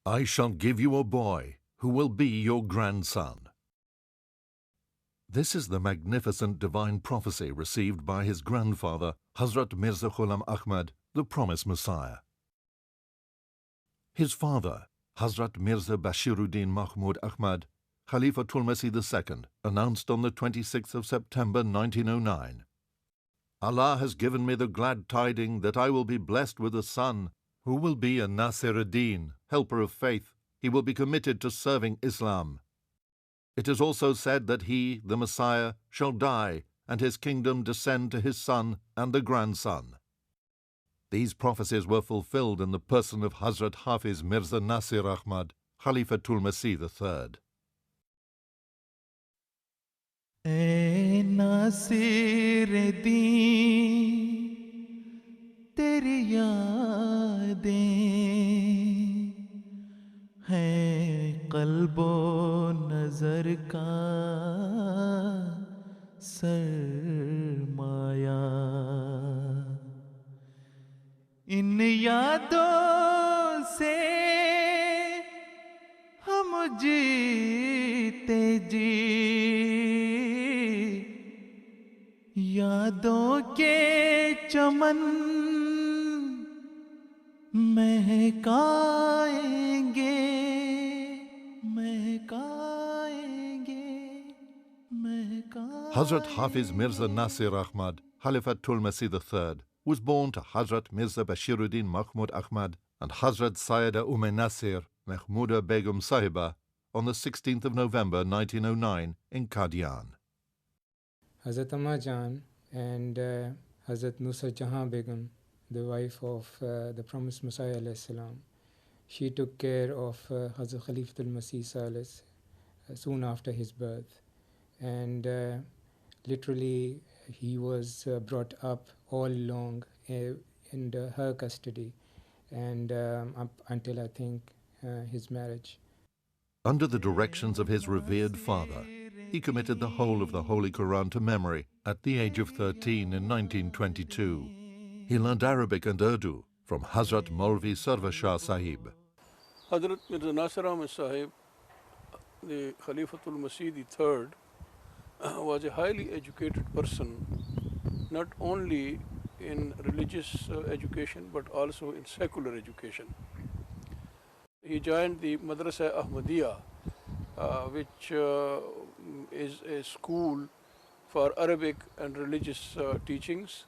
I shall give you a boy who will be your grandson. This is the magnificent divine prophecy received by his grandfather, Hazrat Mirza Ghulam Ahmad, the promised Messiah. His father, Hazrat Mirza Bashiruddin Mahmud Ahmad, Khalifa.Became II, announced on the 26th of September 1909, Allah has given me the glad tiding that I will be blessed with a son who will be a Nasir-ad-Din, helper of faith. He will be committed to serving Islam. It is also said that he, the Messiah, shall die and his kingdom descend to his son and the grandson. These prophecies were fulfilled in the person of Hazrat Hafiz Mirza Nasir Ahmad, Khalifa.Became III. ए नासिर दीन तेरी यादें हैं क़ल्बो नज़र का सरमाया इन यादों से हम जीते जी यादों के चमन महकाएंगे Hazrat Hafiz Mirza Nasir Ahmad, Khalifa.Became III, was born to Hazrat Mirza Bashiruddin Mahmud Ahmad and Hazrat Sayyida Nasir Mahmuda Begum Sahiba on the 16th of November 1909 in Qadian. Hazrat Jan and Hazrat Nusrat Jehan Begum, the wife of the promised Messiah ﷺ, she took care of Hazrat Khalifa.Became soon after his birth, and literally he was brought up all along in her custody and up until I think his marriage. Under the directions of his revered father, he committed the whole of the Holy Qur'an to memory at the age of 13 in 1922. He learned Arabic and Urdu from Hazrat Maulvi Sarwar Shah Sahib. Hazrat Mirza Nasir Ahmad Sahib, the Khalifa.Became III, was a highly educated person, not only in religious education but also in secular education. He joined the Madrasa Ahmadiyya, which is a school for Arabic and religious teachings.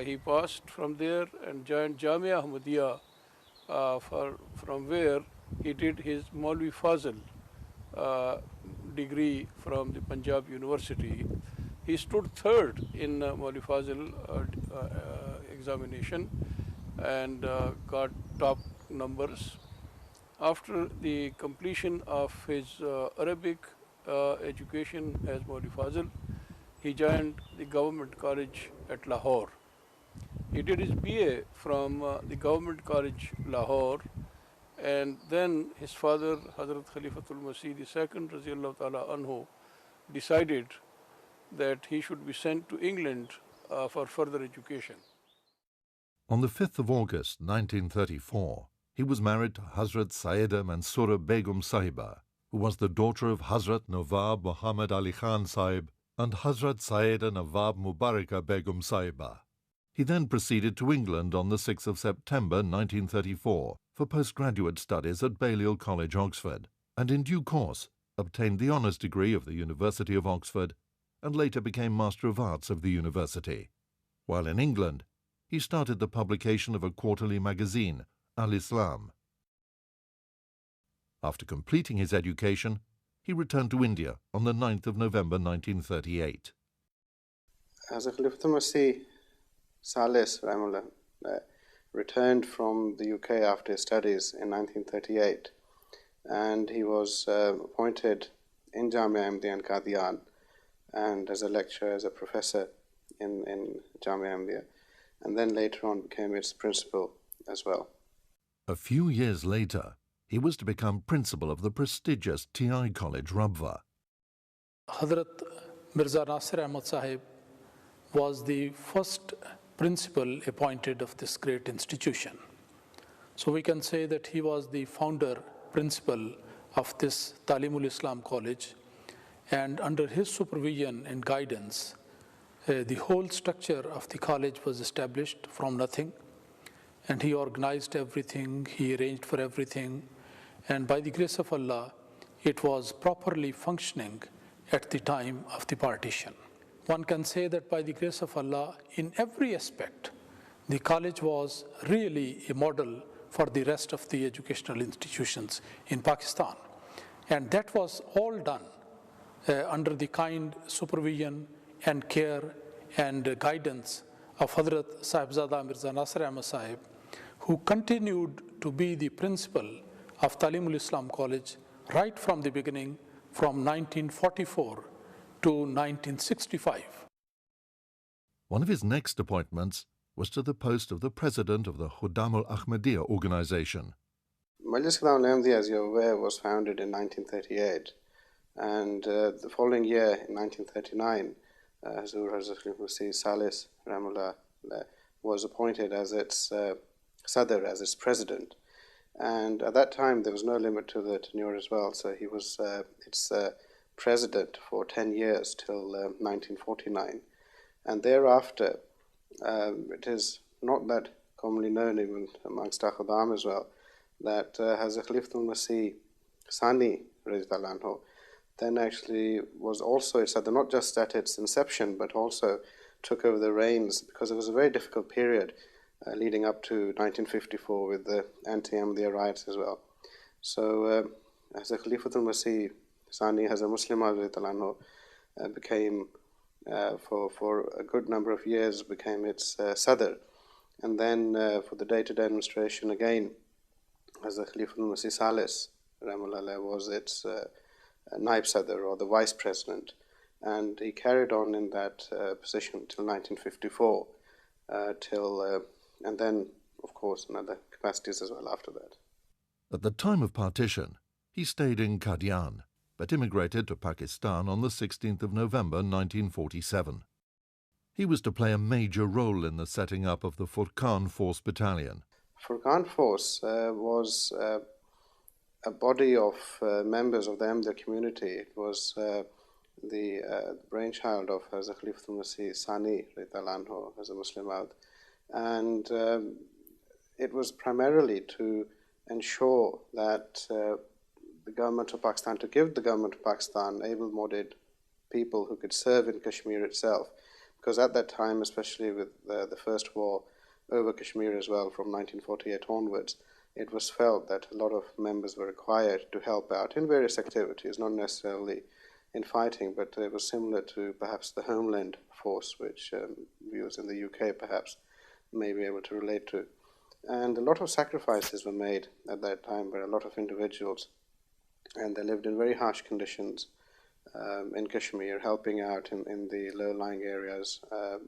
He passed from there and joined Jamia Ahmadiyya, from where he did his Maulvi Fazl degree from the Punjab University. He stood third in Maulvi Fazl examination and got top numbers. After the completion of his Arabic education as Maulvi Fazl, he joined the Government College at Lahore. He did his BA from the Government College, Lahore, and then his father, Hazrat Khalifa.Became II, Radiyallahu Ta'ala Anhu, decided that he should be sent to England for further education. On the 5th of August 1934, he was married to Hazrat Sayyida Mansura Begum Sahiba, who was the daughter of Hazrat Nawab Muhammad Ali Khan Sahib and Hazrat Sayyida Nawab Mubaraka Begum Sahiba. He then proceeded to England on the 6th of September 1934 for postgraduate studies at Balliol College, Oxford, and in due course obtained the honours degree of the University of Oxford and later became Master of Arts of the university. While in England, he started the publication of a quarterly magazine, Al-Islam. After completing his education, he returned to India on the 9th of November 1938. As a Khalifa.Became Salis returned from the UK after his studies in 1938, and he was appointed in Jamia Ahmadiyya in Qadian and as a lecturer, as a professor in Jamia Ahmadiyya, and then later on became its principal as well. A few years later, he was to become principal of the prestigious TI College, Rabwa. Hazrat Mirza Nasir Ahmad Sahib was the first principal appointed of this great institution. So we can say that he was the founder, principal of this Talimul Islam College, and under his supervision and guidance, the whole structure of the college was established from nothing, and he organized everything, he arranged for everything, and by the grace of Allah, it was properly functioning at the time of the partition. One can say that by the grace of Allah, in every aspect, the college was really a model for the rest of the educational institutions in Pakistan. And that was all done under the kind supervision and care and guidance of Hazrat Sahibzada Mirza Nasir Ahmad Sahib, who continued to be the principal of Talimul Islam College right from the beginning, from 1944 to 1965. One of his next appointments was to the post of the president of the Khuddam al-Ahmadiyya organization. Majlis Moosiyaan, as you're aware, was founded in 1938, and the following year, in 1939, Hazrat Mirza Salis Rahimullah was appointed as its Sadr, as its president. And at that time, there was no limit to the tenure as well, so he was its president for 10 years till 1949. And thereafter, it is not that commonly known even amongst our Khuddam as well, that Hazrat Khalifa.Became Sani then actually was also its Sadr, not just at its inception, but also took over the reins, because it was a very difficult period leading up to 1954 with the anti-Ahmadiyya riots as well. So Hazrat Khalifa.Became Sani, Hazrat Muslim became, for a good number of years, became its Sadr. And then for the day-to-day administration again, Hazrat Khalifa.Became Salis Rahimullah was its Naib Sadr, or the vice president. And he carried on in that position till 1954, and then, of course, in other capacities as well after that. At the time of partition, he stayed in Qadian, but immigrated to Pakistan on the 16th of November 1947. He was to play a major role in the setting up of the Furqan Force Battalion. Furqan Force was a body of members of the Ahmadiyya community. It was the brainchild of Hazrat Khalifa.Became Sani as a Muslim out. And it was primarily to ensure that the government of Pakistan, to give the government of Pakistan able-bodied people who could serve in Kashmir itself. Because at that time, especially with the first war over Kashmir as well, from 1948 onwards, it was felt that a lot of members were required to help out in various activities, not necessarily in fighting, but it was similar to perhaps the Homeland Force, which viewers in the UK perhaps may be able to relate to. And a lot of sacrifices were made at that time by a lot of individuals, and they lived in very harsh conditions in Kashmir, helping out in the low-lying areas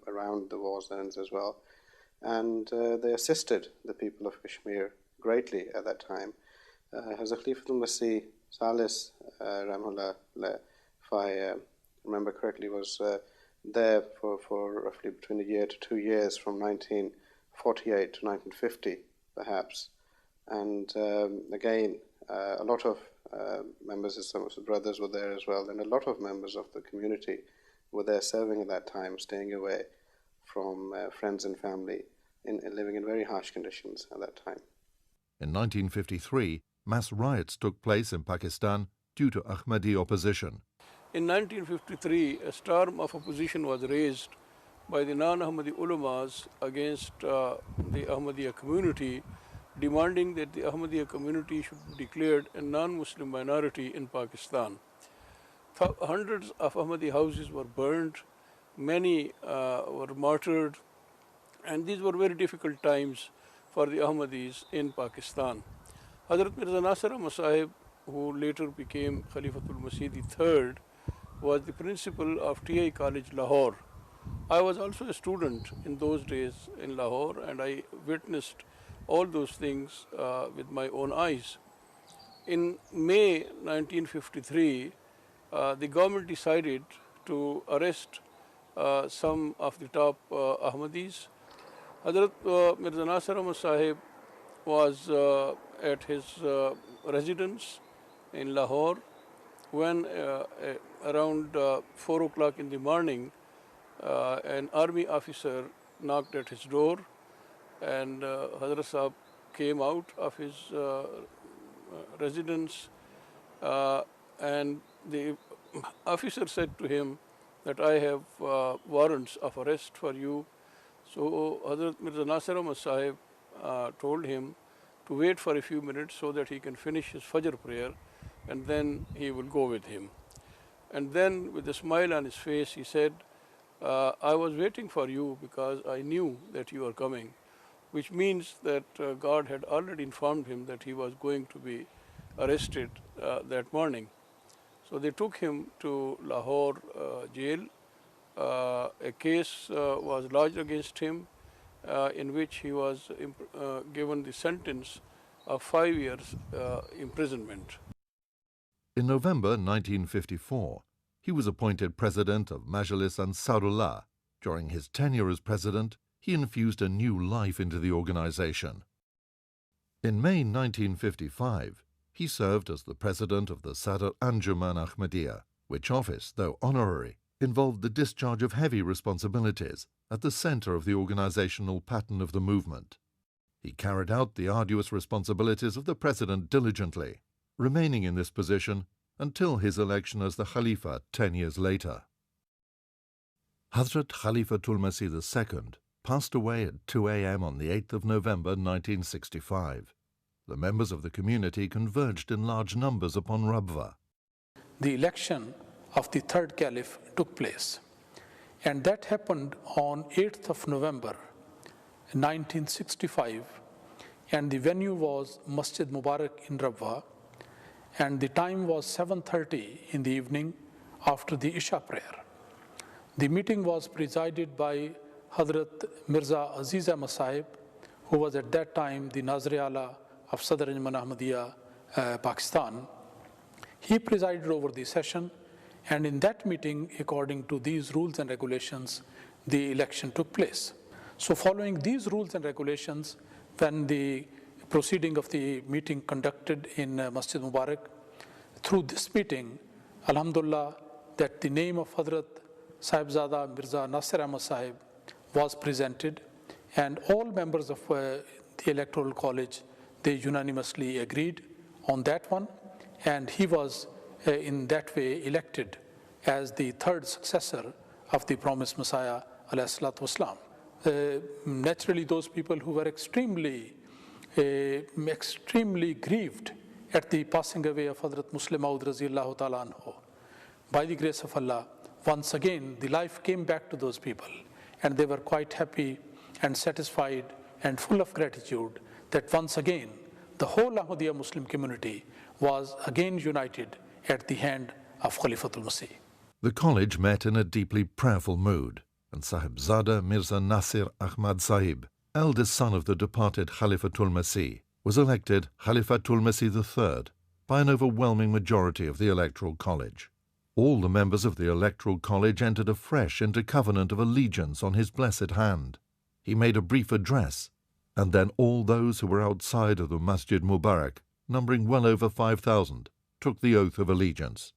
around the war zones as well. And they assisted the people of Kashmir greatly at that time. Hazrat Khalifa.Became Salis Rahimullah, if I remember correctly, was there for roughly between a year to 2 years, from 1948 to 1950 perhaps. And again, a lot of members, some of the brothers were there as well, and a lot of members of the community were there serving at that time, staying away from friends and family, living in very harsh conditions at that time. In 1953, mass riots took place in Pakistan due to Ahmadi opposition. In 1953, a storm of opposition was raised by the non-Ahmadi ulamas against the Ahmadiyya community, demanding that the Ahmadiyya community should be declared a non-Muslim minority in Pakistan. Hundreds of Ahmadi houses were burned, many were martyred, and these were very difficult times for the Ahmadis in Pakistan. Hazrat Mirza Nasir Ahmad Sahib, who later became Khalifatul-Masih III, was the principal of TI College, Lahore. I was also a student in those days in Lahore, and I witnessed all those things with my own eyes. In May 1953, the government decided to arrest some of the top Ahmadis. Hazrat Mirza Nasir Ahmad Sahib was at his residence in Lahore when around 4 o'clock in the morning an army officer knocked at his door, and Hazrat Sahab came out of his residence, and the officer said to him that I have warrants of arrest for you. So Hazrat Mirza Nasir Ahmad Sahib told him to wait for a few minutes so that he can finish his Fajr prayer, and then he will go with him. And then with a smile on his face he said, I was waiting for you because I knew that you are coming, which means that God had already informed him that he was going to be arrested that morning. So they took him to Lahore jail. A case was lodged against him in which he was given the sentence of 5 years imprisonment. In November 1954, he was appointed president of Majlis Ansarullah. During his tenure as president, he infused a new life into the organization. In May 1955, he served as the president of the Sadr Anjuman Ahmadiyya, which office, though honorary, involved the discharge of heavy responsibilities at the center of the organizational pattern of the movement. He carried out the arduous responsibilities of the president diligently, remaining in this position until his election as the Khalifa 10 years later. Hazrat Khalifa.Became II passed away at 2 a.m. on the 8th of November 1965. The members of the community converged in large numbers upon Rabwa. The election of the third Caliph took place, and that happened on 8th of November 1965, and the venue was Masjid Mubarak in Rabwa, and the time was 7:30 in the evening after the Isha prayer. The meeting was presided by Hazrat Mirza Aziz Ahmad Sahib, who was at that time the Nazir-e-Ala of Sadr Ahmadiyya, Pakistan. He presided over the session, and in that meeting, according to these rules and regulations, the election took place. So following these rules and regulations, when the proceeding of the meeting conducted in Masjid Mubarak, through this meeting, Alhamdulillah, that the name of Hazrat Sahibzada Mirza Nasir Ahmad Sahib was presented, and all members of the Electoral College, they unanimously agreed on that one, and he was in that way elected as the third successor of the promised Messiah, alayhi salatu wasalam. Naturally, those people who were extremely grieved at the passing away of Hazrat Muslim Maud Raziyallahu Ta'ala anhu, by the grace of Allah, once again the life came back to those people, and they were quite happy and satisfied and full of gratitude that once again the whole Ahmadiyya Muslim community was again united at the hand of Khalifatul-Masih. The college met in a deeply prayerful mood, and Sahibzada Mirza Nasir Ahmad Sahib, eldest son of the departed Khalifatul-Masih, was elected Khalifatul-Masih III by an overwhelming majority of the Electoral College. All the members of the Electoral College entered afresh into covenant of allegiance on his blessed hand. He made a brief address, and then all those who were outside of the Masjid Mubarak, numbering well over 5,000, took the oath of allegiance.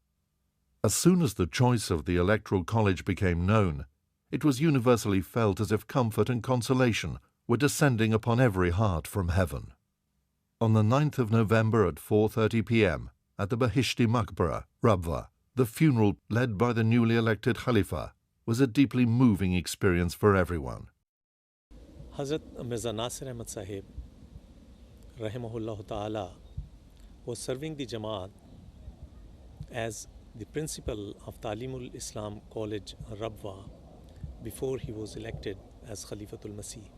As soon as the choice of the Electoral College became known, it was universally felt as if comfort and consolation were descending upon every heart from heaven. On the 9th of November at 4:30 p.m. at the Bahishti Maqbara, Rabwa, the funeral led by the newly elected Khalifa was a deeply moving experience for everyone. Hazrat Mirza Nasir Ahmad Sahib, rahimahullah ta'ala, was serving the Jamaat as the principal of Talimul Islam College, Rabwa, before he was elected as Khalifatul-Masih.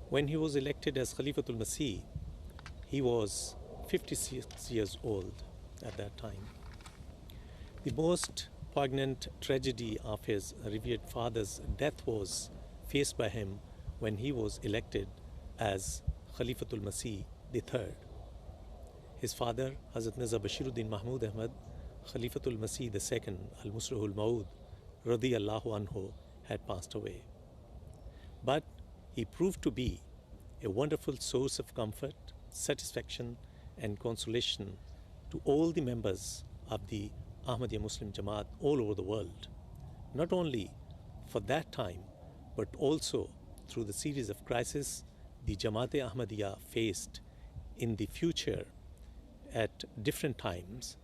When he was elected as Khalifatul-Masih, he was 56 years old at that time. The most poignant tragedy of his revered father's death was faced by him when he was elected as Khalifatul-Masih III. His father, Hazrat Mirza Bashiruddin Mahmud Ahmad, Khalifatul-Masih II, Al-Musrahul Maud, radiyallahu anhu, had passed away. But he proved to be a wonderful source of comfort, satisfaction, and consolation to all the members of the Ahmadiyya Muslim Jamaat all over the world, not only for that time, but also through the series of crises the Jimat-e Ahmadiyya faced in the future at different times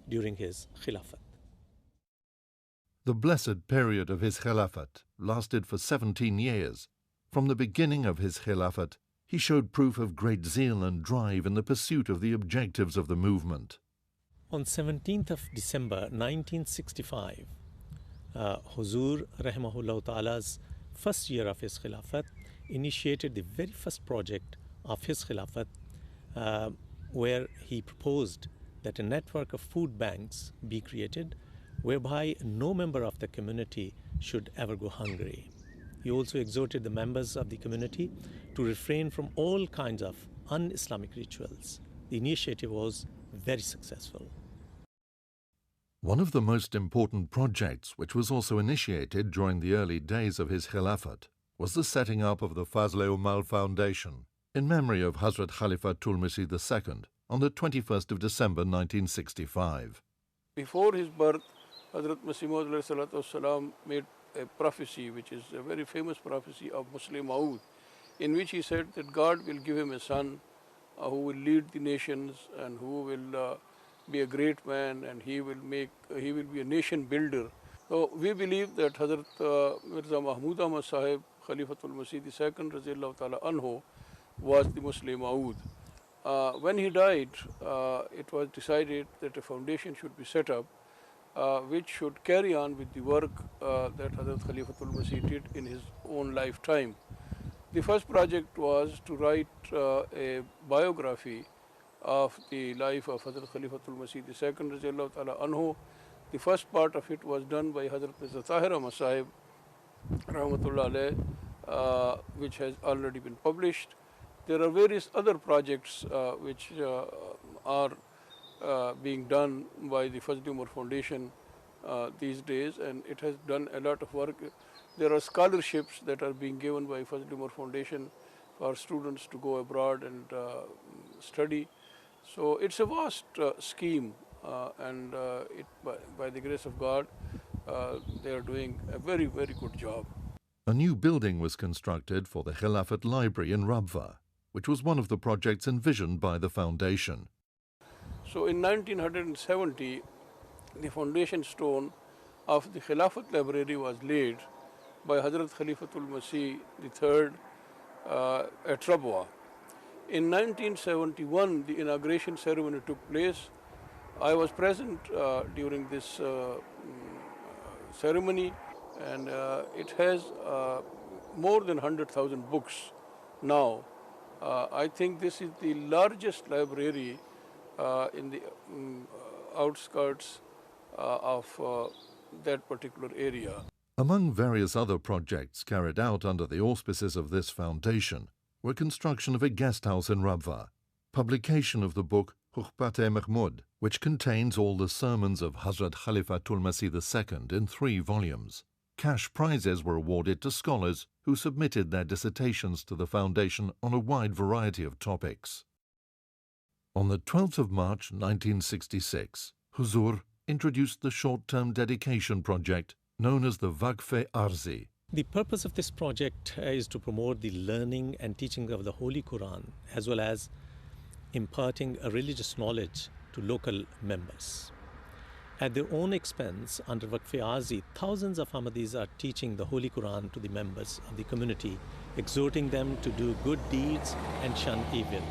during his Khilafat. The blessed period of his Khilafat lasted for 17 years. From the beginning of his Khilafat, he showed proof of great zeal and drive in the pursuit of the objectives of the movement. On 17th of December 1965, Huzur Rahimahullah Ta'ala's first year of his Khilafat initiated the very first project of his Khilafat, where he proposed that a network of food banks be created whereby no member of the community should ever go hungry. He also exhorted the members of the community to refrain from all kinds of un-Islamic rituals. The initiative was very successful. One of the most important projects which was also initiated during the early days of his Khilafat was the setting up of the Fadl-e-Umar Foundation in memory of Hazrat Khalifa.Became II on the 21st of December 1965. Before his birth, Hazrat Mirza made a prophecy, which is a very famous prophecy of Muslim Maud, in which he said that God will give him a son who will lead the nations and who will be a great man, and he will be a nation builder. So we believe that Hazrat Mirza Mahmud Ahmad Sahib, Khalifa.Became II, Raziyallahu Ta'ala Anhu, was the Muslim Maud. When he died, it was decided that a foundation should be set up which should carry on with the work that Hazrat Khalifa.Became did in his own lifetime. The first project was to write a biography of the life of Hazrat Khalifa.Became II, Raziyallahu Ta'ala Anhu. The first part of it was done by Hazrat Mirza Tahir Ahmad Sahib, Rahmatullah alayh, which has already been published. There are various other projects which are being done by the Fadl-e-Umar Foundation these days, and it has done a lot of work. There are scholarships that are being given by Fadl-e-Umar Foundation for students to go abroad and study. So it's a vast scheme, and by the grace of God, they are doing a very, very good job. A new building was constructed for the Khilafat Library in Rabwa, which was one of the projects envisioned by the foundation. So in 1970, the foundation stone of the Khilafat Library was laid by Hazrat Khalifa.Became III at Rabwa. In 1971, the inauguration ceremony took place. I was present during this ceremony, and it has more than 100,000 books now. I think this is the largest library in the outskirts of that particular area. Among various other projects carried out under the auspices of this foundation were construction of a guest house in Rabwa, publication of the book Hukbat-e which contains all the sermons of Hazrat Khalifa.Became II in 3 volumes. Cash prizes were awarded to scholars who submitted their dissertations to the foundation on a wide variety of topics. On the 12th of March 1966, Huzur introduced the short-term dedication project known as the Waqfe Aarzi. The purpose of this project is to promote the learning and teaching of the Holy Qur'an, as well as imparting a religious knowledge to local members. At their own expense, under Waqfe Aarzi, thousands of Ahmadis are teaching the Holy Qur'an to the members of the community, exhorting them to do good deeds and shun evil.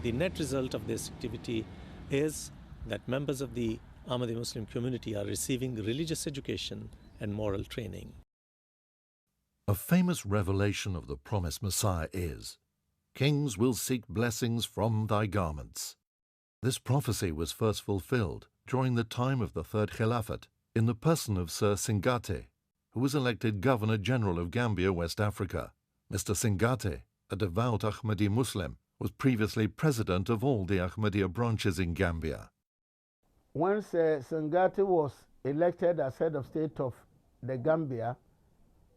The net result of this activity is that members of the Ahmadiyya Muslim community are receiving religious education and moral training. A famous revelation of the promised Messiah is, "Kings will seek blessings from thy garments." This prophecy was first fulfilled during the time of the Third Khilafat in the person of Sir Singate, who was elected Governor-General of Gambia, West Africa. Mr. Singate, a devout Ahmadi Muslim, was previously president of all the Ahmadiyya branches in Gambia. Once Singate was elected as head of state of the Gambia,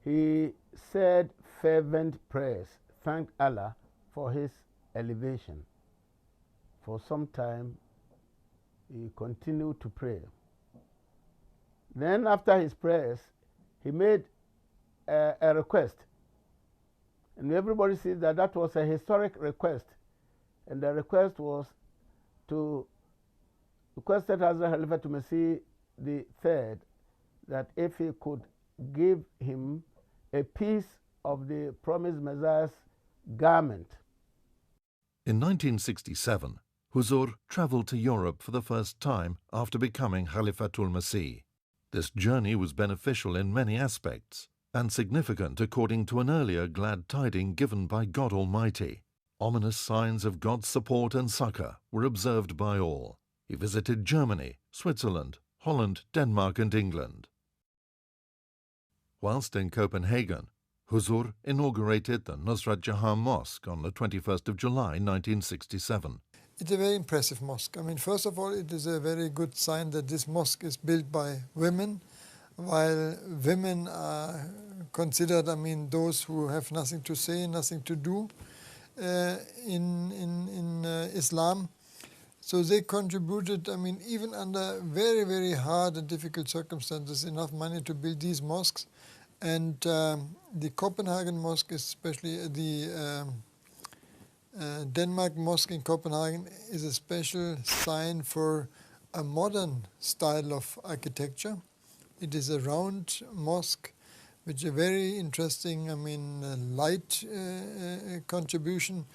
he said fervent prayers, thanked Allah for his elevation. For some time, he continued to pray. Then after his prayers, he made a request. And everybody sees that that was a historic request. And the request was to requested Hazrat Khalifa-Became the third that if he could give him a piece of the promised Messiah's garment. In 1967, Huzur travelled to Europe for the first time after becoming Khalifatul Masih. This journey was beneficial in many aspects and significant according to an earlier glad tiding given by God Almighty. Ominous signs of God's support and succor were observed by all. He visited Germany, Switzerland, Holland, Denmark and England. Whilst in Copenhagen, Huzur inaugurated the Nusrat Jehan Mosque on the 21st of July 1967. It's a very impressive mosque. I mean, first of all, it is a very good sign that this mosque is built by women, while women are considered, I mean, those who have nothing to say, nothing to do in Islam. So they contributed, I mean, even under very, very hard and difficult circumstances, enough money to build these mosques. And the Copenhagen Mosque, especially the Denmark Mosque in Copenhagen, is a special sign for a modern style of architecture. It is a round mosque, which is a very interesting, I mean, light contribution.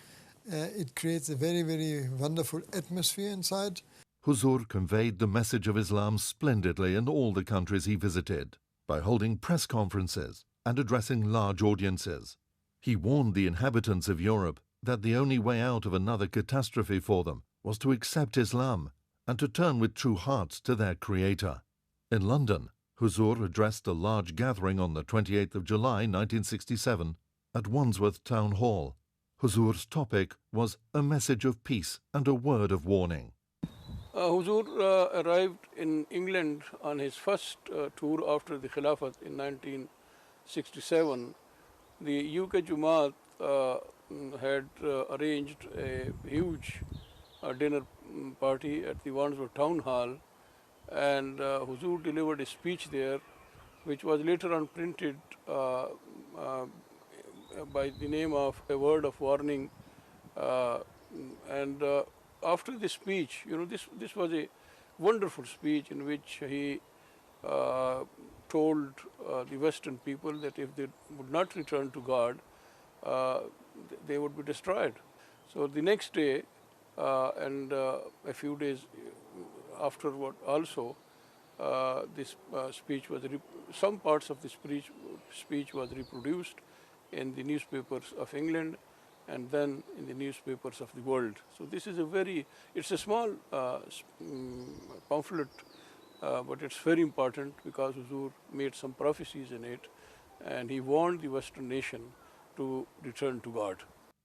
It creates a very, very wonderful atmosphere inside. Huzur conveyed the message of Islam splendidly in all the countries he visited by holding press conferences and addressing large audiences. He warned the inhabitants of Europe that the only way out of another catastrophe for them was to accept Islam and to turn with true hearts to their Creator. In London, Huzur addressed a large gathering on the 28th of July 1967 at Wandsworth Town Hall. Huzur's topic was a message of peace and a word of warning. Huzur arrived in England on his first tour after the Khilafat in 1967. The UK Jamaat had arranged a huge dinner party at the Wandsworth Town Hall, and Huzur delivered a speech there, which was later on printed by the name of a word of warning. After this speech, you know, this was a wonderful speech in which he told the Western people that if they would not return to God, they would be destroyed. So the next day and a few days afterward also, this speech was, some parts of the speech was reproduced in the newspapers of England and then in the newspapers of the world. So this is it's a small pamphlet, but it's very important because Huzur made some prophecies in it, and he warned the Western nation to return to God.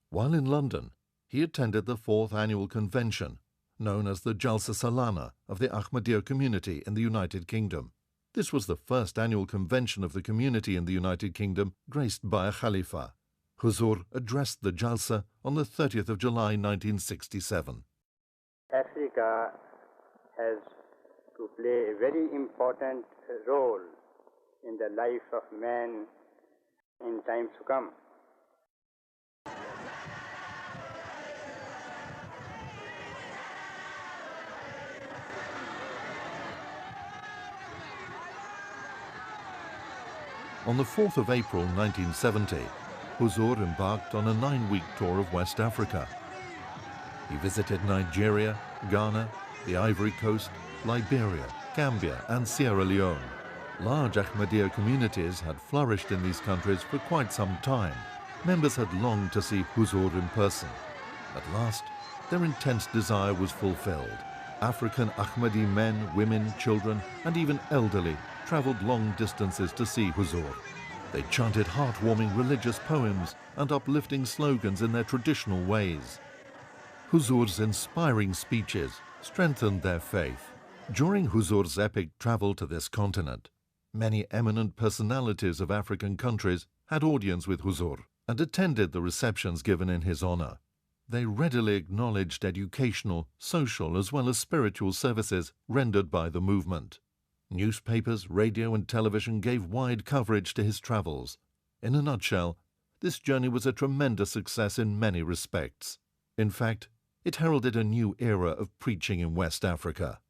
While in London, he attended the 4th annual convention, known as the Jalsa Salana of the Ahmadiyya Community in the United Kingdom. This was the first annual convention of the community in the United Kingdom graced by a Khalifa. Huzur addressed the Jalsa on the 30th of July 1967. Africa has to play a very important role in the life of man in times to come. On the 4th of April 1970, Huzur embarked on a 9-week tour of West Africa. He visited Nigeria, Ghana, the Ivory Coast, Liberia, Gambia and Sierra Leone. Large Ahmadiyya communities had flourished in these countries for quite some time. Members had longed to see Huzur in person. At last, their intense desire was fulfilled. African Ahmadi men, women, children and even elderly travelled long distances to see Huzur. They chanted heartwarming religious poems and uplifting slogans in their traditional ways. Huzur's inspiring speeches strengthened their faith. During Huzur's epic travel to this continent, many eminent personalities of African countries had audience with Huzur and attended the receptions given in his honor. they readily acknowledged educational, social as well as spiritual services rendered by the movement. Newspapers, radio and television gave wide coverage to his travels. In a nutshell, this journey was a tremendous success in many respects. In fact, it heralded a new era of preaching in West Africa.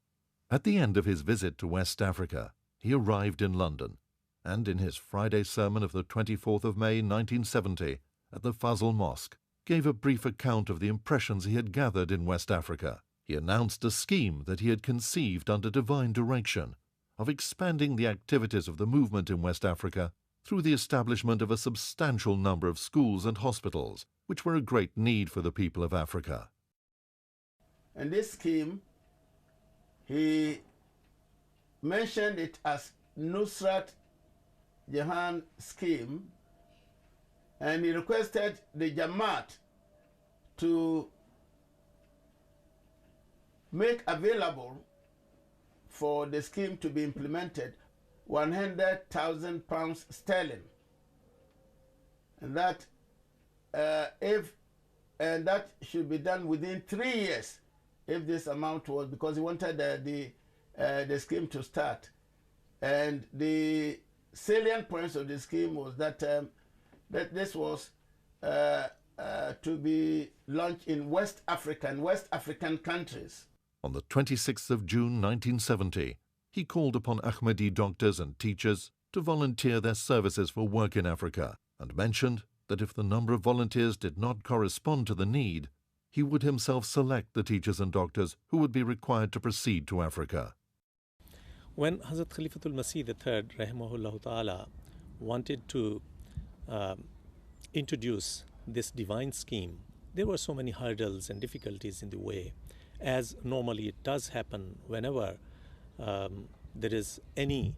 At the end of his visit to West Africa, he arrived in London, and in his Friday sermon of the 24th of May 1970 at the Fadl-e-Umar Mosque, gave a brief account of the impressions he had gathered in West Africa. He announced a scheme that he had conceived under divine direction of expanding the activities of the movement in West Africa through the establishment of a substantial number of schools and hospitals, which were a great need for the people of Africa. And this scheme, he mentioned it as Nusrat Jehan Scheme, and he requested the Jamaat to make available for the scheme to be implemented £100,000 sterling, and that that should be done within 3 years, if this amount was, because he wanted the scheme to start. And the salient points of the scheme was that that this was to be launched in West African countries. On the 26th of June 1970, he called upon Ahmadi doctors and teachers to volunteer their services for work in Africa, and mentioned that if the number of volunteers did not correspond to the need, he would himself select the teachers and doctors who would be required to proceed to Africa. When Hazrat Khalifatul Masih III, rahimahullah ta'ala, wanted to introduce this divine scheme, there were so many hurdles and difficulties in the way, as normally it does happen whenever there is any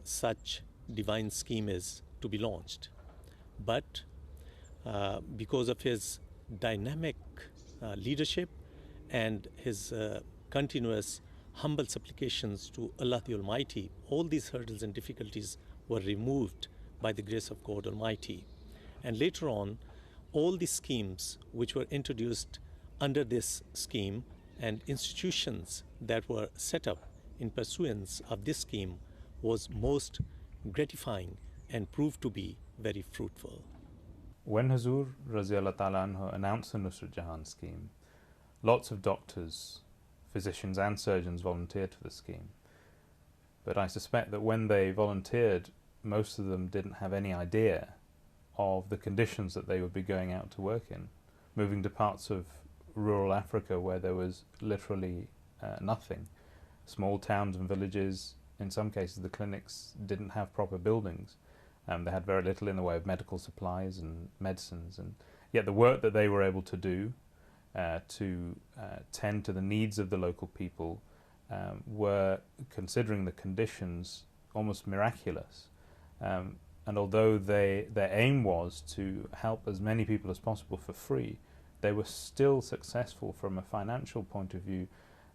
such divine scheme is to be launched. But because of his dynamic leadership and his continuous humble supplications to Allah the Almighty, all these hurdles and difficulties were removed by the grace of God Almighty. And later on, all the schemes which were introduced under this scheme and institutions that were set up in pursuance of this scheme was most gratifying and proved to be very fruitful. When Hazur Raziyallahu Ta'ala Anhu announced the Nusrat Jehan Scheme, lots of doctors, physicians and surgeons volunteered for the scheme. But I suspect that when they volunteered, most of them didn't have any idea of the conditions that they would be going out to work in, moving to parts of rural Africa where there was literally nothing. Small towns and villages, in some cases the clinics didn't have proper buildings. They had very little in the way of medical supplies and medicines, and yet the work that they were able to do to tend to the needs of the local people were, considering the conditions, almost miraculous. And although their aim was to help as many people as possible for free, they were still successful from a financial point of view,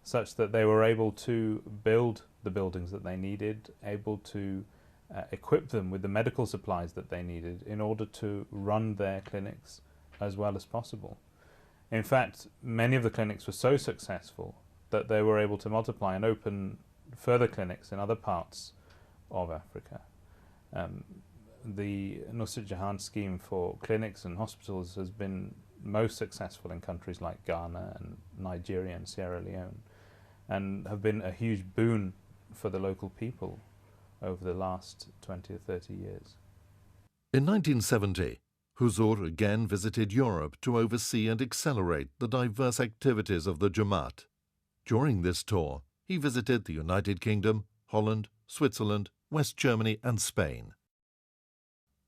such that they were able to build the buildings that they needed, able to equip them with the medical supplies that they needed in order to run their clinics as well as possible. In fact, many of the clinics were so successful that they were able to multiply and open further clinics in other parts of Africa. The Nusrat Jehan scheme for clinics and hospitals has been most successful in countries like Ghana and Nigeria and Sierra Leone, and have been a huge boon for the local people over the last 20 or 30 years. In 1970, Huzur again visited Europe to oversee and accelerate the diverse activities of the Jamaat. During this tour, he visited the United Kingdom, Holland, Switzerland, West Germany and Spain.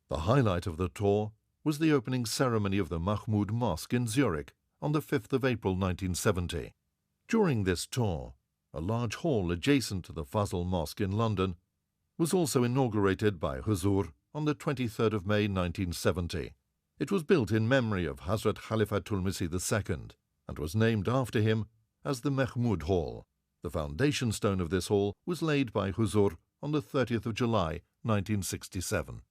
The highlight of the tour was the opening ceremony of the Mahmud Mosque in Zurich on the 5th of April 1970. During this tour, a large hall adjacent to the Fadl Mosque in London was also inaugurated by Huzur on the 23rd of May 1970. It was built in memory of Hazrat Khalifatul Masih II and was named after him as the Mahmud Hall. The foundation stone of this hall was laid by Huzur on the 30th of July 1967.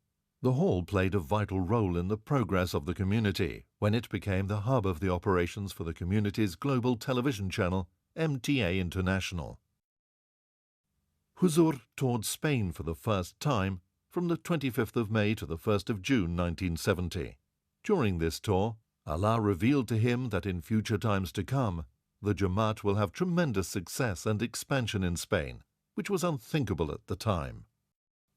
The hall played a vital role in the progress of the community, when it became the hub of the operations for the community's global television channel, MTA International. Huzur toured Spain for the first time from the 25th of May to the 1st of June 1970. During this tour, Allah revealed to him that in future times to come, the Jamaat will have tremendous success and expansion in Spain, which was unthinkable at the time.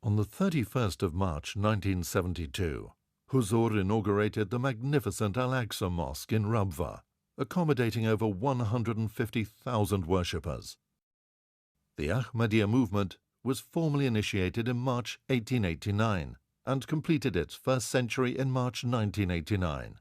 On the 31st of March 1972, Huzur inaugurated the magnificent Al-Aqsa Mosque in Rabwa, accommodating over 150,000 worshippers. The Ahmadiyya movement was formally initiated in March 1889 and completed its first century in March 1989.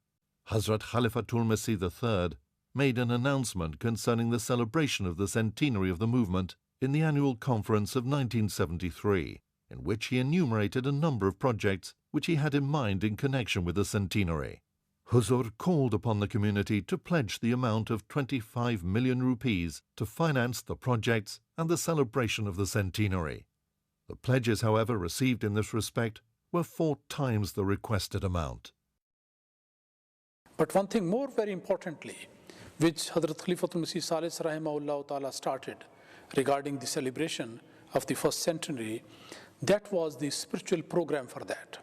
Hazrat Khalifatul Masih III made an announcement concerning the celebration of the centenary of the movement in the annual conference of 1973, in which he enumerated a number of projects which he had in mind in connection with the centenary. Huzur called upon the community to pledge the amount of 25 million rupees to finance the projects and the celebration of the centenary. The pledges, however, received in this respect were 4 times the requested amount. But one thing more very importantly, which Hazrat Khalifatul Masih Salis Rahimahullah Ta'ala started regarding the celebration of the first centenary, that was the spiritual program for that.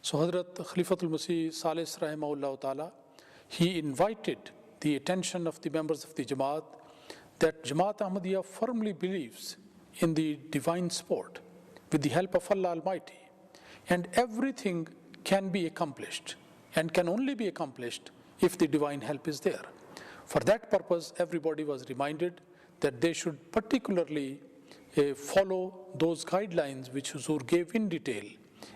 So Hazrat Khalifatul Masih Salis Rahimahullah Ta'ala, he invited the attention of the members of the Jamaat that Jamaat Ahmadiyya firmly believes in the divine support with the help of Allah Almighty, and everything can be accomplished and can only be accomplished if the divine help is there. For that purpose, everybody was reminded that they should particularly follow those guidelines which Huzur gave in detail,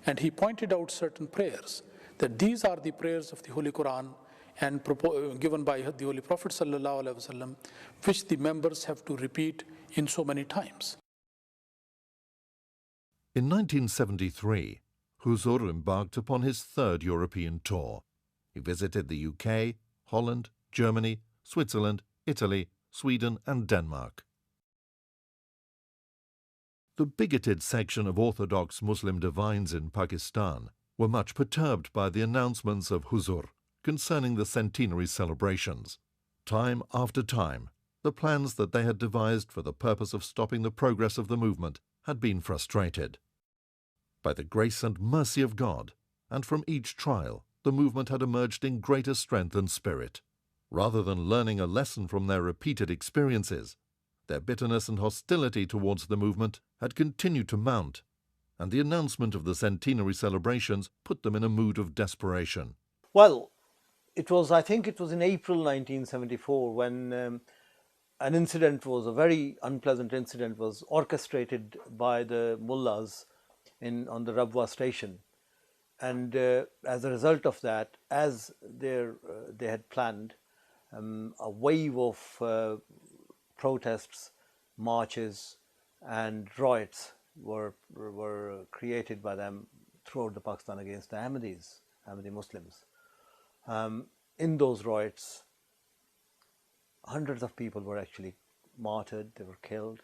and he pointed out certain prayers, that these are the prayers of the Holy Qur'an and given by the Holy Prophet Sallallahu Alaihi Wasallam, which the members have to repeat in so many times. In 1973, Huzur embarked upon his 3rd European tour. He visited the UK, Holland, Germany, Switzerland, Italy, Sweden and Denmark. The bigoted section of Orthodox Muslim divines in Pakistan were much perturbed by the announcements of Huzur concerning the centenary celebrations. Time after time, the plans that they had devised for the purpose of stopping the progress of the movement had been frustrated. By the grace and mercy of God, and from each trial, the movement had emerged in greater strength and spirit. Rather than learning a lesson from their repeated experiences, their bitterness and hostility towards the movement had continued to mount, and the announcement of the centenary celebrations put them in a mood of desperation. Well, I think it was in April 1974 when an incident was, a very unpleasant incident, was orchestrated by the mullahs on the Rabwa station. And as a result of that, as they had planned, a wave of protests, marches and riots were created by them throughout the Pakistan against the Ahmadis, Ahmadi Muslims. In those riots, hundreds of people were actually martyred, they were killed,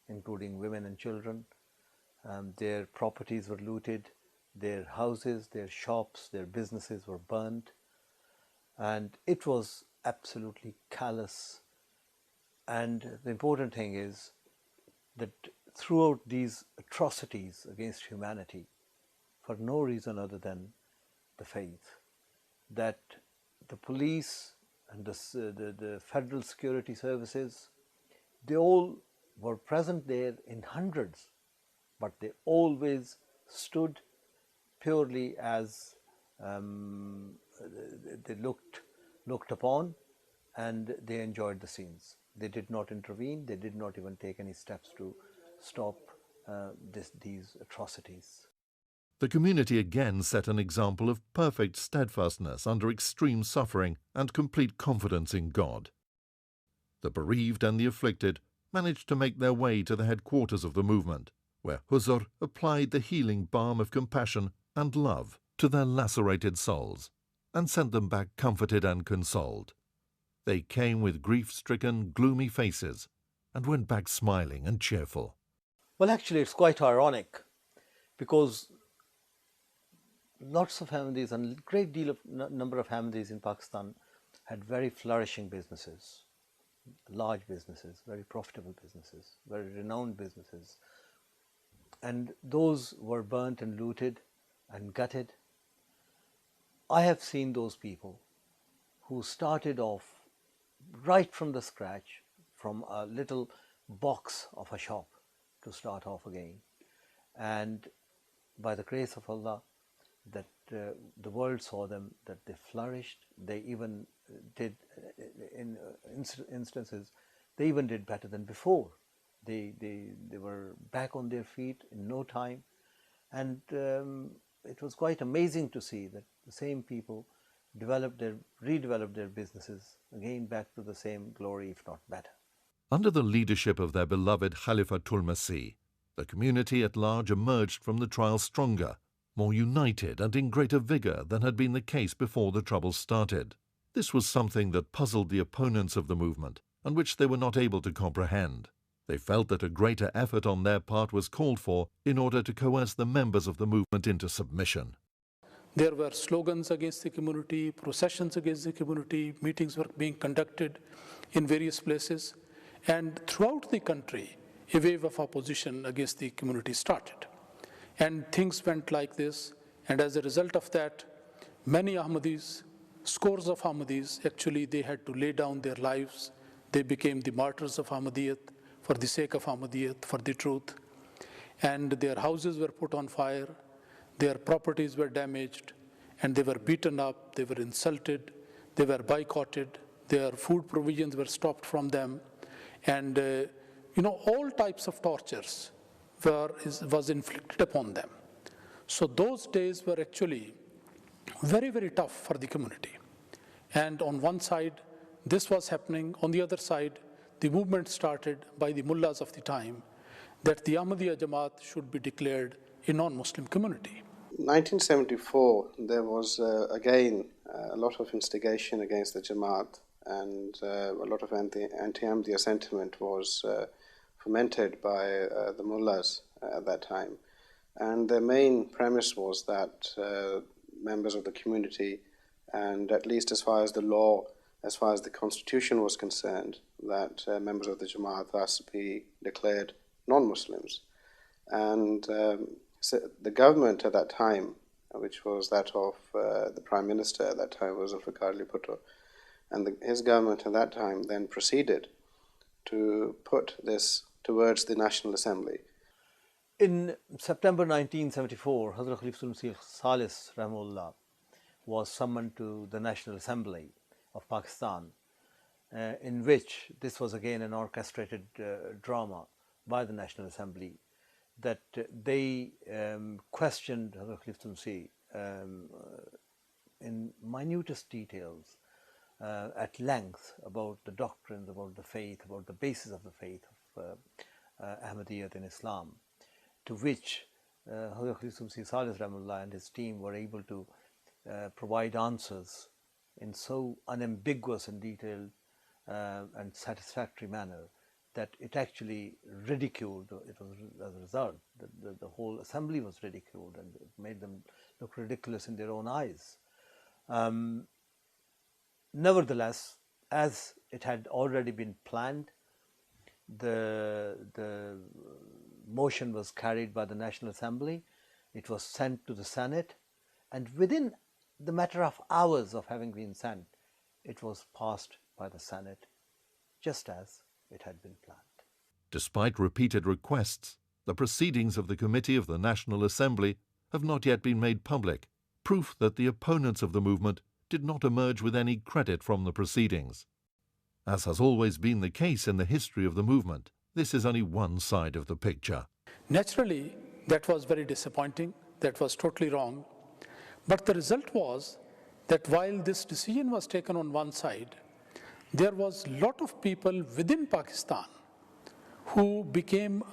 including women and children. Their properties were looted, their houses, their shops, their businesses were burnt, and it was absolutely callous. And the important thing is that throughout these atrocities against humanity, for no reason other than the faith, that the police and the federal security services, they all were present there in hundreds, but they always stood purely as they looked upon, and they enjoyed the scenes. They did not intervene, they did not even take any steps to stop these atrocities. The community again set an example of perfect steadfastness under extreme suffering and complete confidence in God. The bereaved and the afflicted managed to make their way to the headquarters of the movement, where Huzur applied the healing balm of compassion and love to their lacerated souls and sent them back comforted and consoled. They came with grief-stricken, gloomy faces and went back smiling and cheerful. Well, actually, it's quite ironic because lots of Ahmadis and great deal of number of Ahmadis in Pakistan had very flourishing businesses, large businesses, very profitable businesses, very renowned businesses, and those were burnt and looted and gutted. I have seen those people who started off right from the scratch, from a little box of a shop to start off again, and by the grace of Allah, that the world saw them, that they flourished. They even did, in instances, they even did better than before. They were back on their feet in no time, and it was quite amazing to see that the same people redeveloped their businesses again back to the same glory, if not better. Under the leadership of their beloved Khalifatul Masih, the community at large emerged from the trial stronger, more united and in greater vigour than had been the case before the troubles started. This was something that puzzled the opponents of the movement and which they were not able to comprehend. They felt that a greater effort on their part was called for in order to coerce the members of the movement into submission. There were slogans against the community, processions against the community, meetings were being conducted in various places, and throughout the country, a wave of opposition against the community started. And things went like this, and as a result of that, many Ahmadis, scores of Ahmadis, actually they had to lay down their lives. They became the martyrs of Ahmadiyyat for the sake of Ahmadiyyat, for the truth. And their houses were put on fire, their properties were damaged, and they were beaten up, they were insulted, they were boycotted, their food provisions were stopped from them, and all types of tortures was inflicted upon them. So those days were actually very, very tough for the community. And on one side, this was happening. On the other side, the movement started by the mullahs of the time that the Ahmadiyya Jamaat should be declared a non-Muslim community. In 1974, there was again a lot of instigation against the Jamaat, and a lot of anti-Ahmadiyya sentiment was fomented by the mullahs at that time. And their main premise was that members of the community, and at least as far as the law, as far as the constitution was concerned, that members of the Jamaat thus be declared non-Muslims. And so the government at that time, which was that of the Prime Minister at that time was Zulfikar, and his government at that time then proceeded to put this towards the National Assembly. In September 1974, Hazrat Khalifatul Masih Salis Rahimahullah was summoned to the National Assembly of Pakistan, in which this was again an orchestrated drama by the National Assembly, that they questioned Hazrat Khalifatul Masih in minutest details, at length, about the doctrines, about the faith, about the basis of the faith of Ahmadiyyat in Islam, to which Hazrat Khalifatul Masih Salis Rahimahullah and his team were able to provide answers in so unambiguous and detailed and satisfactory manner that it actually ridiculed, it was as a result, the whole assembly was ridiculed, and it made them look ridiculous in their own eyes. Nevertheless, as it had already been planned, the motion was carried by the National Assembly, it was sent to the Senate, and within the matter of hours of having been sent, it was passed by the Senate, just as it had been planned. Despite repeated requests, the proceedings of the Committee of the National Assembly have not yet been made public, proof that the opponents of the movement did not emerge with any credit from the proceedings. As has always been the case in the history of the movement, this is only one side of the picture. Naturally, that was very disappointing, that was totally wrong. But the result was that while this decision was taken on one side, there was a lot of people within Pakistan who became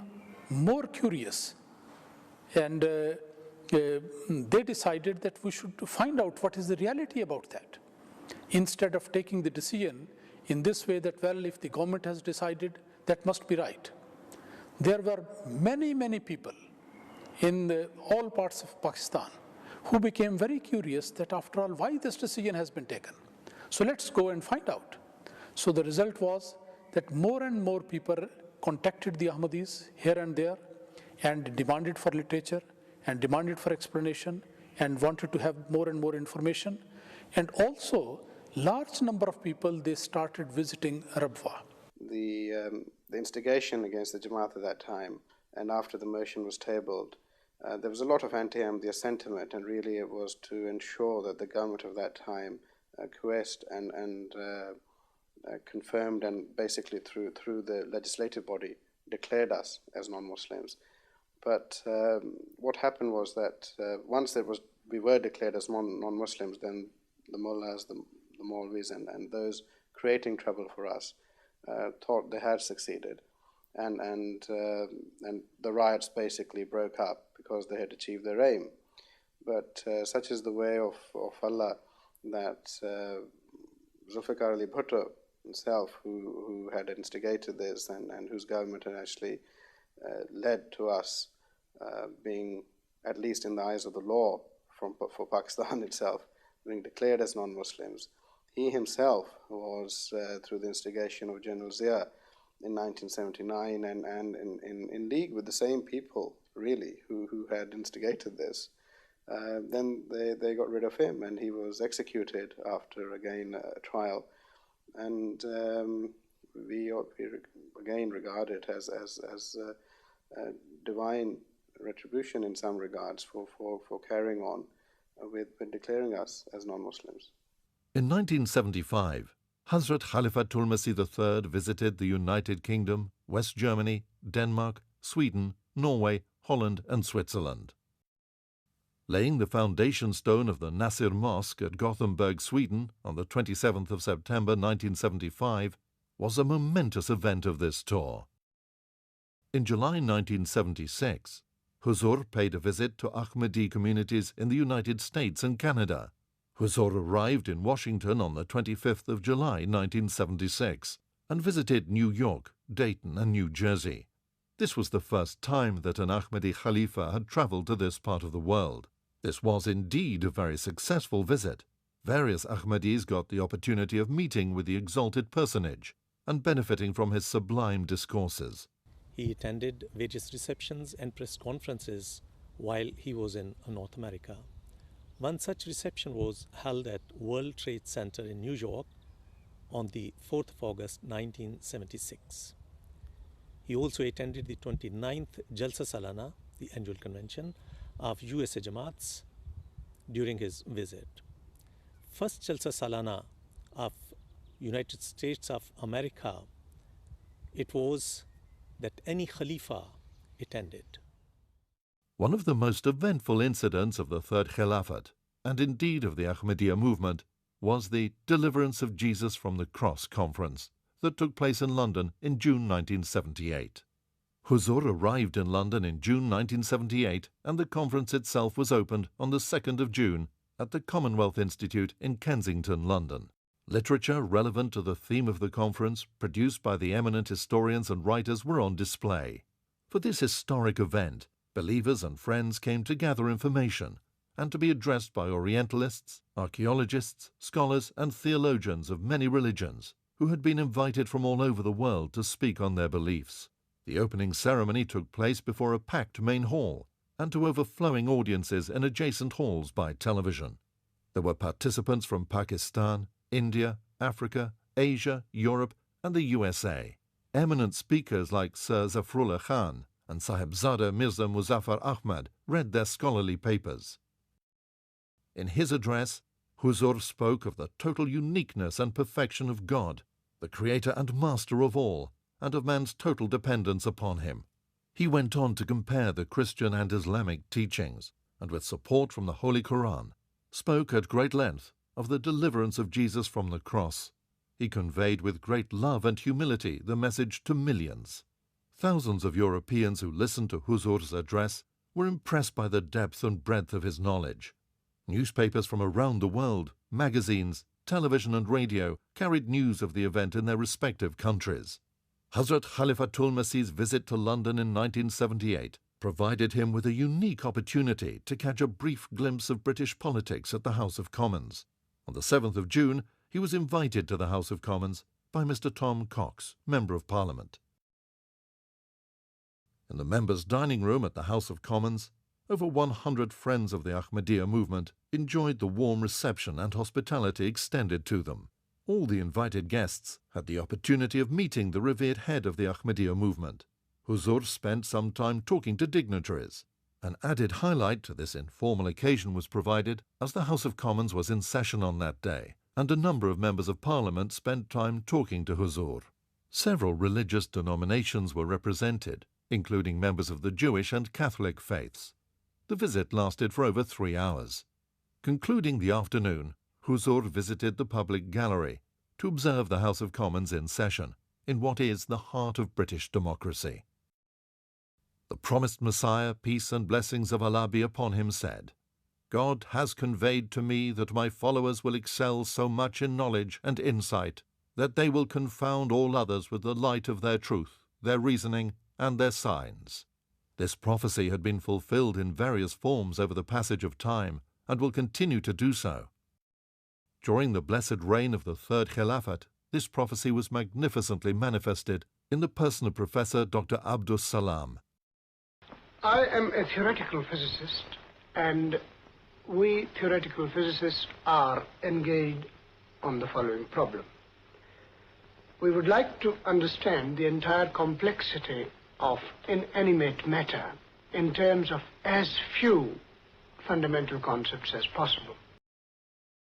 more curious, and they decided that we should find out what is the reality about that, instead of taking the decision in this way that, well, if the government has decided, that must be right. There were many, many people in all parts of Pakistan who became very curious that after all, why this decision has been taken. So let's go and find out. So the result was that more and more people contacted the Ahmadis here and there and demanded for literature and demanded for explanation and wanted to have more and more information. And also, large number of people, they started visiting Rabwa. The instigation against the Jamaat at that time, and after the motion was tabled, there was a lot of anti-Ahmadiyya sentiment, and really it was to ensure that the government of that time coerced and confirmed, and basically through the legislative body declared us as non-Muslims. But what happened was that once we were declared as non-Muslims, then the mullahs, the Maulvis, and those creating trouble for us thought they had succeeded, and the riots basically broke up because they had achieved their aim. But such is the way of Allah that Zulfikar Ali Bhutto himself, who had instigated this and whose government had actually led to us being, at least in the eyes of the law for Pakistan itself, being declared as non-Muslims. He himself was, through the instigation of General Zia in 1979, and in league with the same people, really, who had instigated this, then they got rid of him, and he was executed after, again, a trial. And we again regard it as divine retribution in some regards for carrying on with declaring us as non-Muslims. In 1975, Hazrat Khalifatul Masih III visited the United Kingdom, West Germany, Denmark, Sweden, Norway, Holland and Switzerland. Laying the foundation stone of the Nasir Mosque at Gothenburg, Sweden, on the 27th of September 1975, was a momentous event of this tour. In July 1976, Huzur paid a visit to Ahmadiyya communities in the United States and Canada. Huzur arrived in Washington on the 25th of July 1976 and visited New York, Dayton and New Jersey. This was the first time that an Ahmadi Khalifa had travelled to this part of the world. This was indeed a very successful visit. Various Ahmadis got the opportunity of meeting with the exalted personage and benefiting from his sublime discourses. He attended various receptions and press conferences while he was in North America. One such reception was held at World Trade Center in New York on the 4th of August 1976. He also attended the 29th Jalsa Salana, the annual convention of USA Jamaats, during his visit. First Jalsa Salana of United States of America, it was that any Khalifa attended. One of the most eventful incidents of the Third Khilafat, and indeed of the Ahmadiyya movement, was the Deliverance of Jesus from the Cross conference that took place in London in June 1978. Huzur arrived in London in June 1978, and the conference itself was opened on the 2nd of June at the Commonwealth Institute in Kensington, London. Literature relevant to the theme of the conference, produced by the eminent historians and writers, were on display. For this historic event, believers and friends came to gather information and to be addressed by Orientalists, archaeologists, scholars and theologians of many religions who had been invited from all over the world to speak on their beliefs. The opening ceremony took place before a packed main hall and to overflowing audiences in adjacent halls by television. There were participants from Pakistan, India, Africa, Asia, Europe and the USA. Eminent speakers like Sir Zafrullah Khan and Sahibzada Mirza Muzaffar Ahmad read their scholarly papers. In his address, Huzur spoke of the total uniqueness and perfection of God, the creator and master of all, and of man's total dependence upon him. He went on to compare the Christian and Islamic teachings, and with support from the Holy Qur'an, spoke at great length of the deliverance of Jesus from the cross. He conveyed with great love and humility the message to millions. Thousands of Europeans who listened to Huzur's address were impressed by the depth and breadth of his knowledge. Newspapers from around the world, magazines, television and radio carried news of the event in their respective countries. Hazrat Khalifatul Masih's visit to London in 1978 provided him with a unique opportunity to catch a brief glimpse of British politics at the House of Commons. On the 7th of June, he was invited to the House of Commons by Mr. Tom Cox, Member of Parliament. In the members' dining room at the House of Commons, over 100 friends of the Ahmadiyya movement enjoyed the warm reception and hospitality extended to them. All the invited guests had the opportunity of meeting the revered head of the Ahmadiyya movement. Huzur spent some time talking to dignitaries. An added highlight to this informal occasion was provided as the House of Commons was in session on that day, and a number of members of Parliament spent time talking to Huzur. Several religious denominations were represented, including members of the Jewish and Catholic faiths. The visit lasted for over 3 hours. Concluding the afternoon, Huzur visited the public gallery to observe the House of Commons in session, in what is the heart of British democracy. The promised Messiah, peace and blessings of Allah be upon him, said, "God has conveyed to me that my followers will excel so much in knowledge and insight that they will confound all others with the light of their truth, their reasoning, and their signs." This prophecy had been fulfilled in various forms over the passage of time and will continue to do so. During the blessed reign of the Third Khilafat, this prophecy was magnificently manifested in the person of Professor Dr. Abdus Salam. I am a theoretical physicist, and we theoretical physicists are engaged on the following problem. We would like to understand the entire complexity of inanimate matter in terms of as few fundamental concepts as possible.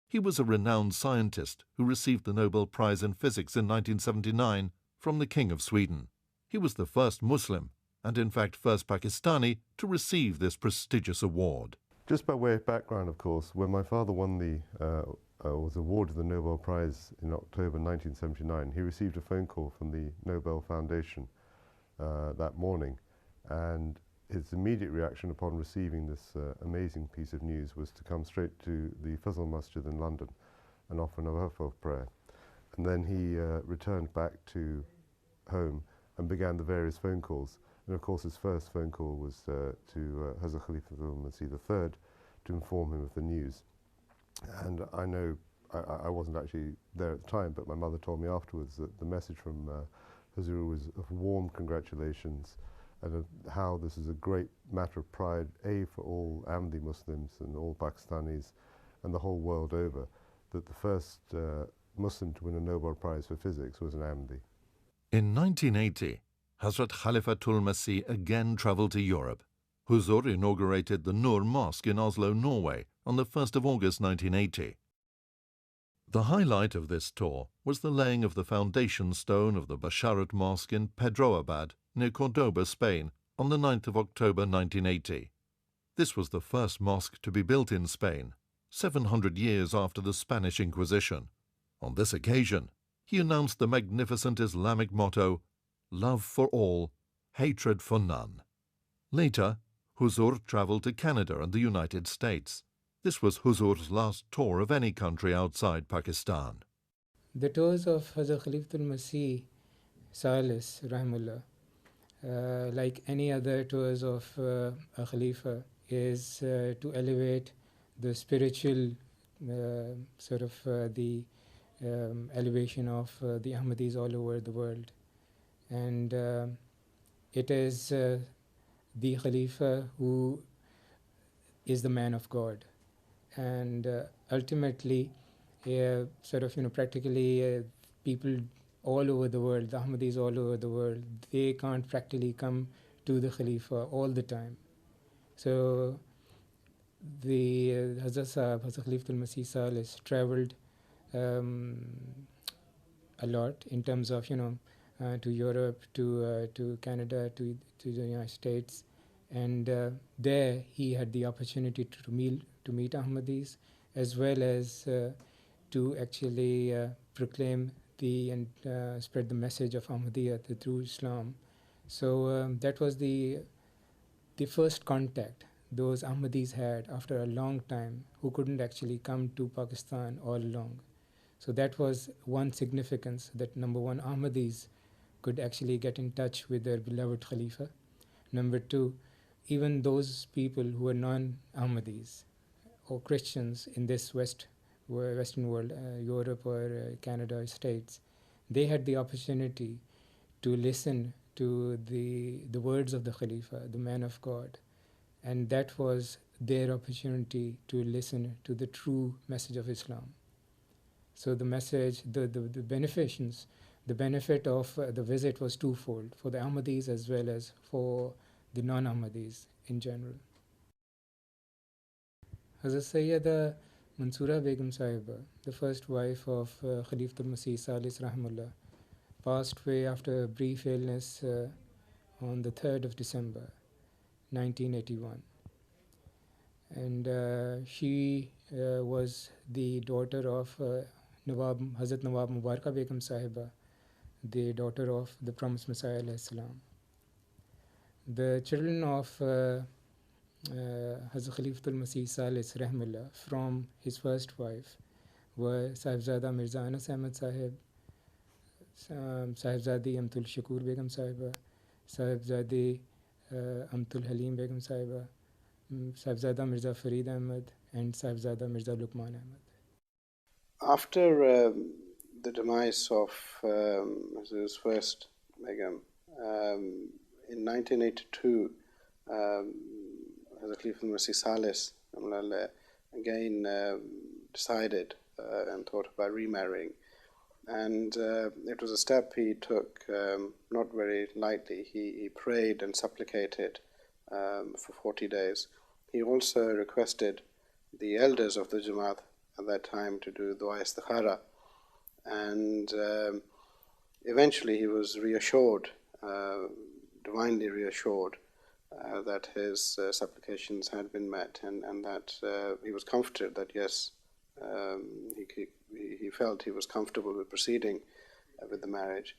He was a renowned scientist who received the Nobel Prize in Physics in 1979 from the King of Sweden. He was the first Muslim, and in fact first Pakistani, to receive this prestigious award. Just by way of background, of course, when my father won was awarded the Nobel Prize in October 1979, he received a phone call from the Nobel Foundation that morning, and his immediate reaction upon receiving this amazing piece of news was to come straight to the Fadl Masjid in London and offer an Waqfe prayer. And then he returned back to home and began the various phone calls. And of course his first phone call was to Hazrat Khalifa III to inform him of the news. And I know, I wasn't actually there at the time, but my mother told me afterwards that the message from Huzur was of warm congratulations and of how this is a great matter of pride, for all Ahmadi Muslims and all Pakistanis and the whole world over, that the first Muslim to win a Nobel Prize for physics was an Ahmadi. In 1980, Hazrat Khalifatul Masih again travelled to Europe. Huzur inaugurated the Nur Mosque in Oslo, Norway on the 1st of August 1980. The highlight of this tour was the laying of the foundation stone of the Basharat Mosque in Pedroabad, near Cordoba, Spain, on the 9th of October 1980. This was the first mosque to be built in Spain, 700 years after the Spanish Inquisition. On this occasion, he announced the magnificent Islamic motto, "Love for all, hatred for none." Later, Huzur travelled to Canada and the United States. This was Huzur's last tour of any country outside Pakistan. The tours of Hazrat Khalifatul Masih Salis, Rahimullah, like any other tours of a Khalifa, is to elevate the spiritual the elevation of the Ahmadis all over the world. And it is the Khalifa who is the man of God. And ultimately, practically people all over the world, the Ahmadis all over the world, they can't practically come to the Khalifa all the time. So the Hazrat Khalifatul Masih Salis travelled a lot in terms of, to Europe, to Canada, to the United States. And there he had the opportunity to meet Ahmadis, as well as to actually proclaim and spread the message of Ahmadiyya, the true Islam. So that was the first contact those Ahmadis had after a long time, who couldn't actually come to Pakistan all along. So that was one significance, that number one, Ahmadis could actually get in touch with their beloved Khalifa. Number two, even those people who were non-Ahmadis or Christians in this Western world, Europe or Canada or States, they had the opportunity to listen to the words of the Khalifa, the man of God, and that was their opportunity to listen to the true message of Islam. So the message, the beneficence, the benefit of the visit was twofold, for the Ahmadis as well as for the non-Ahmadis in general. Hazrat Sayyida Begum Sahiba, the first wife of Khalifa-Became Salis Rahimullah, passed away after a brief illness on the 3rd of December, 1981. And she was the daughter of Hazrat Nawab Begum Sahiba, the daughter of the promised Messiah alayhi salam. The children of Hazrat Khalifa-Became Salis Rahimullah from his first wife were Sahibzada Mirza Anas Ahmad Sahib, Sahibzadi Amtul Shakur Begum Sahiba, Sahibzadi Amtul Halim Begum Sahiba, Sahibzada Mirza Farid Ahmad, and Sahibzada Mirza Luqman Ahmad. After the demise of his first Begum, in 1982, Hazrat Khalifa Salis again decided and thought about remarrying. And it was a step he took not very lightly. He prayed and supplicated for 40 days. He also requested the elders of the Jamaat at that time to do dua istikhara. And eventually he was reassured, divinely reassured, that his supplications had been met, and that he was comforted that yes, he felt he was comfortable with proceeding with the marriage.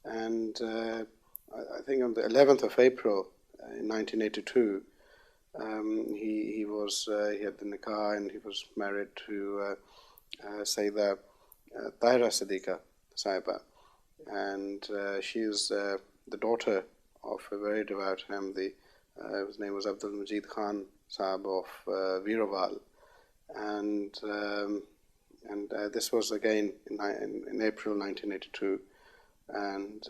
And I think on the 11th of April in 1982, he had the nikah and he was married to Sayyida Tahira Siddiqa Sahiba, and she is the daughter of a very devout Ahmadi. His name was Abdul Majid Khan Sahib of Veeraval, and this was again in April 1982, and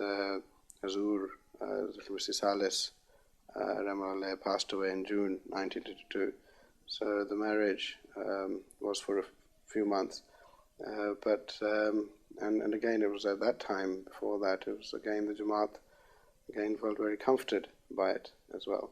Hazur Mr. Salis Rahimahullah passed away in June 1982. So the marriage was for a few months, but again it was at that time. Before that, it was again the Jamaat again felt very comforted by it as well.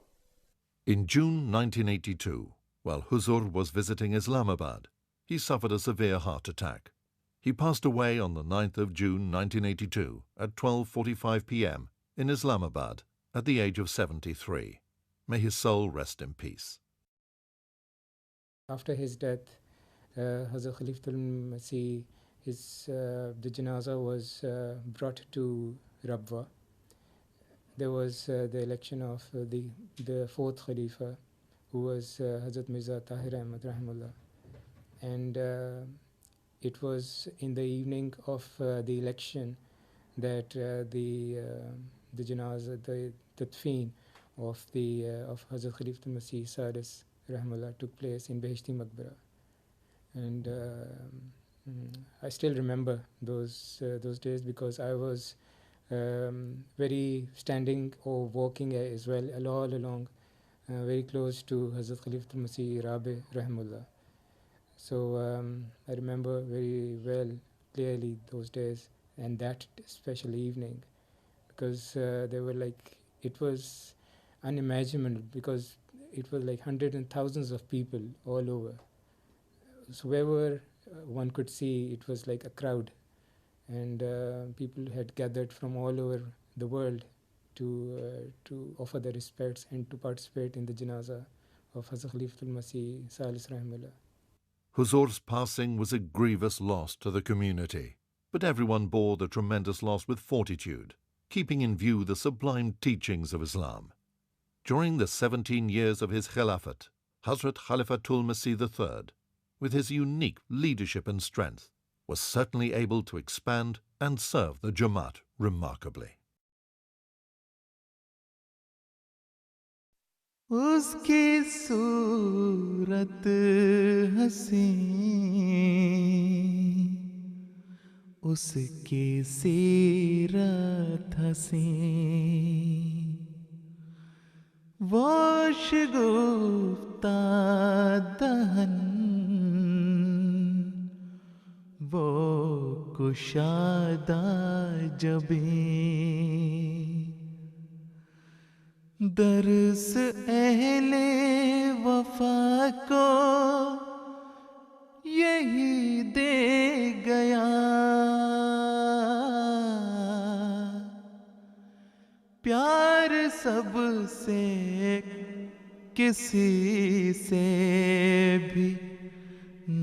In June 1982, while Huzur was visiting Islamabad, he suffered a severe heart attack. He passed away on the 9th of June 1982 at 12:45 p.m. in Islamabad at the age of 73. May his soul rest in peace. After his death, Hazrat Khalifatul Masih, the janazah was brought to Rabwa. There was the election of the fourth Khalifa, who was Hazrat Mirza Tahir Ahmad Rahimullah. And it was in the evening of the election that the janazah, the tadfeen of Hazrat Khalifatul Masih Sadis Rahimullah took place in Beheshti Maqbara. And I still remember those days, because I was very standing or walking as well all along, very close to Hazrat Khalifatul Masih Rabi Rahimullah. So I remember very well, clearly those days and that special evening, because they were like, it was unimaginable, because it was like hundreds and thousands of people all over. So wherever one could see, it was like a crowd, and people had gathered from all over the world to offer their respects and to participate in the janazah of Hazrat Khalifatul Masih Salis Rahimullah. Huzur's passing was a grievous loss to the community, but everyone bore the tremendous loss with fortitude, keeping in view the sublime teachings of Islam. During the 17 years of his Khilafat, Hazrat Khalifatul Masih III, with his unique leadership and strength, was certainly able to expand and serve the Jamaat remarkably. उसकी सूरत हसी, उसकी सीरत हसी, वो शगुफ्ता दहन, वो कुशादा जबीं, दर्स अहले वफा को यही दे गया, प्यार सबसे किसी से भी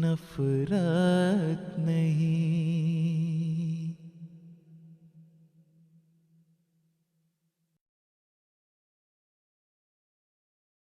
नफरत नहीं।